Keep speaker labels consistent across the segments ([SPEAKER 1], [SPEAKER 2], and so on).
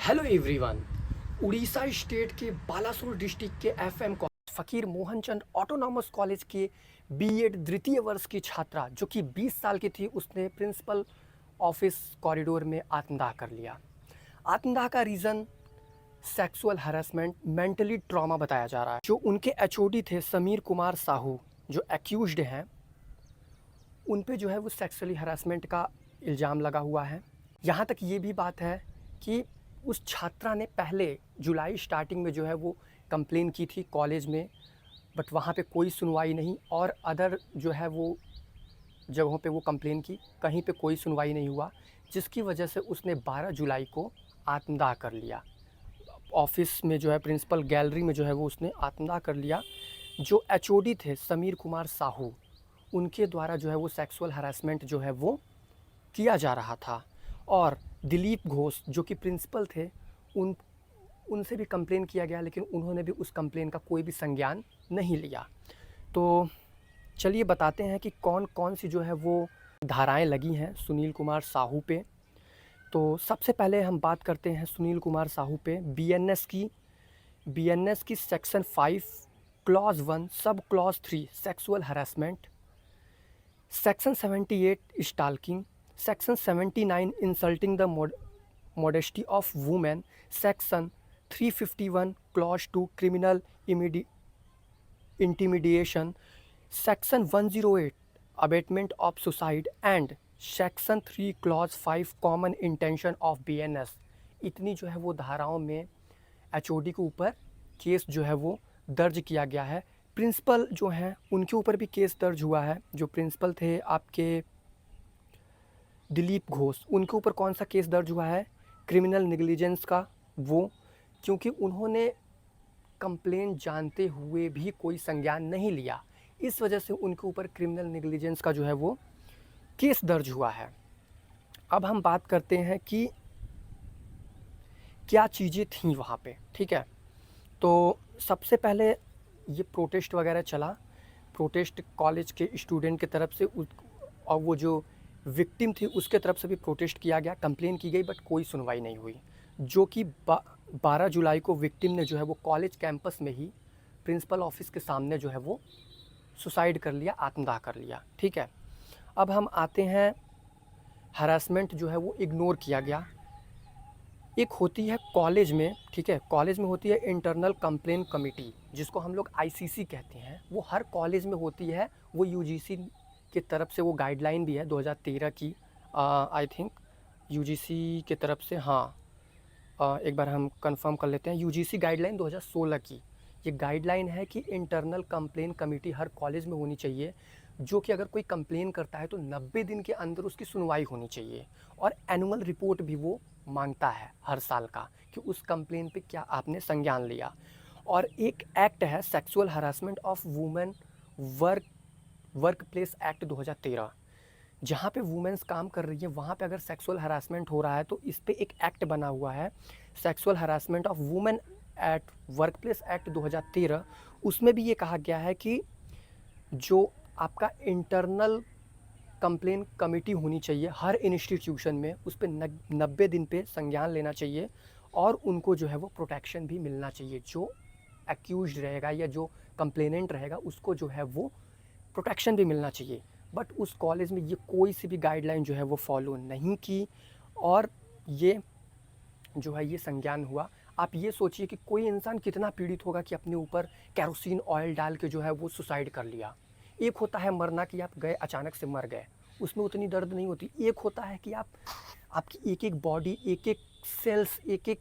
[SPEAKER 1] Hello everyone. Orissa state के Balasore district के FM college फ़कीर मोहनचंद ऑटोनॉमस कॉलेज के बीएड द्वितीय वर्ष की छात्रा जो कि 20 साल की थी, उसने प्रिंसिपल ऑफिस कॉरिडोर में आत्मदाह कर लिया। आत्मदाह का reason sexual harassment, mentally trauma बताया जा रहा है। जो उनके एचओडी थे समीर कुमार साहू, जो एक्यूज्ड हैं, उन पे जो है वो सेक्सुअली हरासमेंट का इल्ज़ाम लगा हुआ है। यहाँ तक ये भी बात है कि उस छात्रा ने पहले जुलाई स्टार्टिंग में जो है वो कंप्लेन की थी कॉलेज में, बट वहाँ पे कोई सुनवाई नहीं, और अदर जो है वो जगहों पे वो कंप्लेन की, कहीं पे कोई सुनवाई नहीं हुआ, जिसकी वजह से उसने 12 जुलाई को आत्मदाह कर लिया। ऑफिस में जो है प्रिंसिपल गैलरी में जो है वो उसने आत्मदाह कर लिया। जो एचओडी थे समीर कुमार साहू, उनके द्वारा जो है वो सेक्सुअल हरासमेंट जो है वो किया जा रहा था, और दिलीप घोष जो कि प्रिंसिपल थे, उनसे भी कंप्लेन किया गया, लेकिन उन्होंने भी उस कंप्लेन का कोई भी संज्ञान नहीं लिया। तो चलिए बताते हैं कि कौन कौन सी जो है वो धाराएं लगी हैं सुनील कुमार साहू पे। तो सबसे पहले हम बात करते हैं सुनील कुमार साहू पे बीएनएस की section 5 clause 1 sub clause 3 sexual harassment, section 78 stalking, section 79 insulting the modesty of women, section 351 clause 2 criminal intimidation, section 108 abatement of suicide and section 3 clause 5 common intention of BNS। इतनी जो है वो धाराओं में एचओडी के ऊपर case जो है वो दर्ज किया गया है। प्रिंसिपल जो हैं उनके ऊपर भी केस दर्ज हुआ है। जो प्रिंसिपल थे आपके दिलीप घोष, उनके ऊपर कौन सा केस दर्ज हुआ है? क्रिमिनल नेग्लिजेंस का, वो क्योंकि उन्होंने कंप्लेन जानते हुए भी कोई संज्ञान नहीं लिया, इस वजह से उनके ऊपर क्रिमिनल नेग्लिजेंस का जो है वो केस दर्ज हुआ है। अब हम बात करते हैं कि क्या चीज़ें थीं वहाँ पे, ठीक है। तो सबसे पहले ये प्रोटेस्ट वगैरह चला, प्रोटेस्ट कॉलेज के स्टूडेंट की तरफ से, और वो जो विक्टिम थी उसके तरफ से भी प्रोटेस्ट किया गया, कंप्लेन की गई, बट कोई सुनवाई नहीं हुई। जो कि 12 जुलाई को विक्टिम ने जो है वो कॉलेज कैंपस में ही प्रिंसिपल ऑफिस के सामने जो है वो सुसाइड कर लिया, आत्मदाह कर लिया, ठीक है। अब हम आते हैं, हरासमेंट जो है वो इग्नोर किया गया। एक होती है कॉलेज में, ठीक है, कॉलेज में होती है इंटरनल कंप्लेन कमेटी, जिसको हम लोग आईसीसी कहते हैं। वो हर कॉलेज में होती है। वो यूजीसी की तरफ से वो गाइडलाइन भी है 2013 की, आई थिंक यूजीसी की तरफ से, हाँ, एक बार हम कंफर्म कर लेते हैं। यूजीसी गाइडलाइन 2016 की ये गाइडलाइन है कि इंटरनल कंप्लेन कमेटी हर कॉलेज में होनी चाहिए, जो कि अगर कोई कंप्लेन करता है तो 90 दिन के अंदर उसकी सुनवाई होनी चाहिए, और एनुअल रिपोर्ट भी वो मांगता है हर साल का कि उस कंप्लेन पे क्या आपने संज्ञान लिया। और एक एक्ट है sexual harassment of women work place act 2013, जहाँ पे वुमेन्स काम कर रही है वहाँ पे अगर सेक्सुअल हरासमेंट हो रहा है तो इस पे एक एक्ट बना हुआ है, sexual harassment of women at work place act 2013। उसमें भी ये कहा गया है कि जो आपका इंटरनल कंप्लेन कमेटी होनी चाहिए हर इंस्टीट्यूशन में, उस पर 90 दिन पे संज्ञान लेना चाहिए, और उनको जो है वो प्रोटेक्शन भी मिलना चाहिए। जो एक्यूज्ड रहेगा या जो कंप्लेनेंट रहेगा उसको जो है वो प्रोटेक्शन भी मिलना चाहिए। बट उस कॉलेज में ये कोई सी भी गाइडलाइन जो है वो फॉलो नहीं की, और ये जो है ये संज्ञान हुआ। आप ये सोचिए कि कोई इंसान कितना पीड़ित होगा कि अपने ऊपर कैरोसिन ऑयल डाल के जो है वो सुसाइड कर लिया। एक होता है मरना कि आप गए अचानक से मर गए, उसमें उतनी दर्द नहीं होती। एक होता है कि आपकी एक एक बॉडी, एक एक सेल्स, एक एक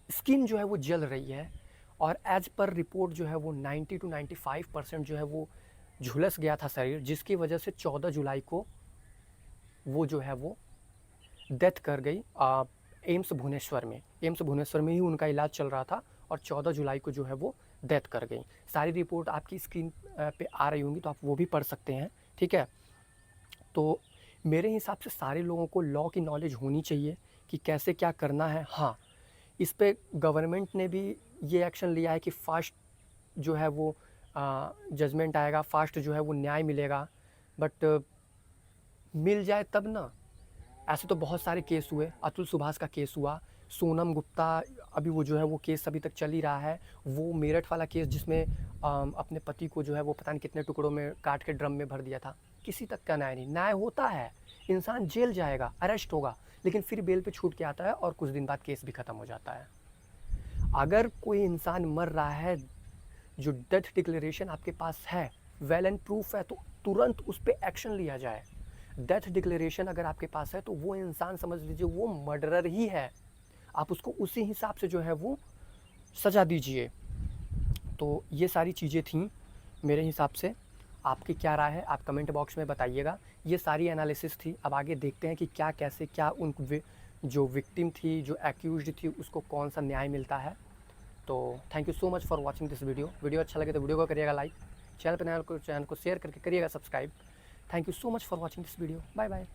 [SPEAKER 1] स्किन जो है वो जल रही है, और एज पर रिपोर्ट जो है वो 90 to 95% जो है वो झुलस गया था शरीर, जिसकी वजह से 14 जुलाई को वो जो है वो डेथ कर गई एम्स भुवनेश्वर में ही उनका इलाज चल रहा था, और 14 जुलाई को जो है वो डेथ कर गई। सारी रिपोर्ट आपकी स्क्रीन पे आ रही होंगी, तो आप वो भी पढ़ सकते हैं, ठीक है। तो मेरे हिसाब से सारे लोगों को लॉ की नॉलेज होनी चाहिए कि कैसे क्या करना है। हाँ, इस पे गवर्नमेंट ने भी ये एक्शन लिया है कि फास्ट जो है वो जजमेंट आएगा, फास्ट जो है वो न्याय मिलेगा, बट मिल जाए तब ना। ऐसे तो बहुत सारे केस हुए, अतुल सुभाष का केस हुआ, सोनम गुप्ता, अभी वो जो है वो केस अभी तक चल ही रहा है। वो मेरठ वाला केस जिसमें अपने पति को जो है वो पता नहीं कितने टुकड़ों में काट के ड्रम में भर दिया था, किसी तक का न्याय नहीं। न्याय होता है, इंसान जेल जाएगा, अरेस्ट होगा, लेकिन फिर बेल पे छूट के आता है और कुछ दिन बाद केस भी ख़त्म हो जाता है। अगर कोई इंसान मर रहा है, जो डेथ डिक्लेरेशन आपके पास है, वेल एंड प्रूफ है, तो तुरंत उस पर एक्शन लिया जाए। डेथ डिक्लेरेशन अगर आपके पास है तो वो इंसान समझ लीजिए वो मर्डरर ही है, आप उसको उसी हिसाब से जो है वो सज़ा दीजिए। तो ये सारी चीज़ें थीं मेरे हिसाब से। आपकी क्या राय है आप कमेंट बॉक्स में बताइएगा। ये सारी एनालिसिस थी, अब आगे देखते हैं कि क्या कैसे क्या उन जो विक्टिम थी, जो एक्यूज्ड थी, उसको कौन सा न्याय मिलता है। तो thank you so much for watching this video अच्छा लगे तो वीडियो को करिएगा लाइक, चैनल को शेयर करके करिएगा subscribe. Thank you so much for watching this video. Bye bye.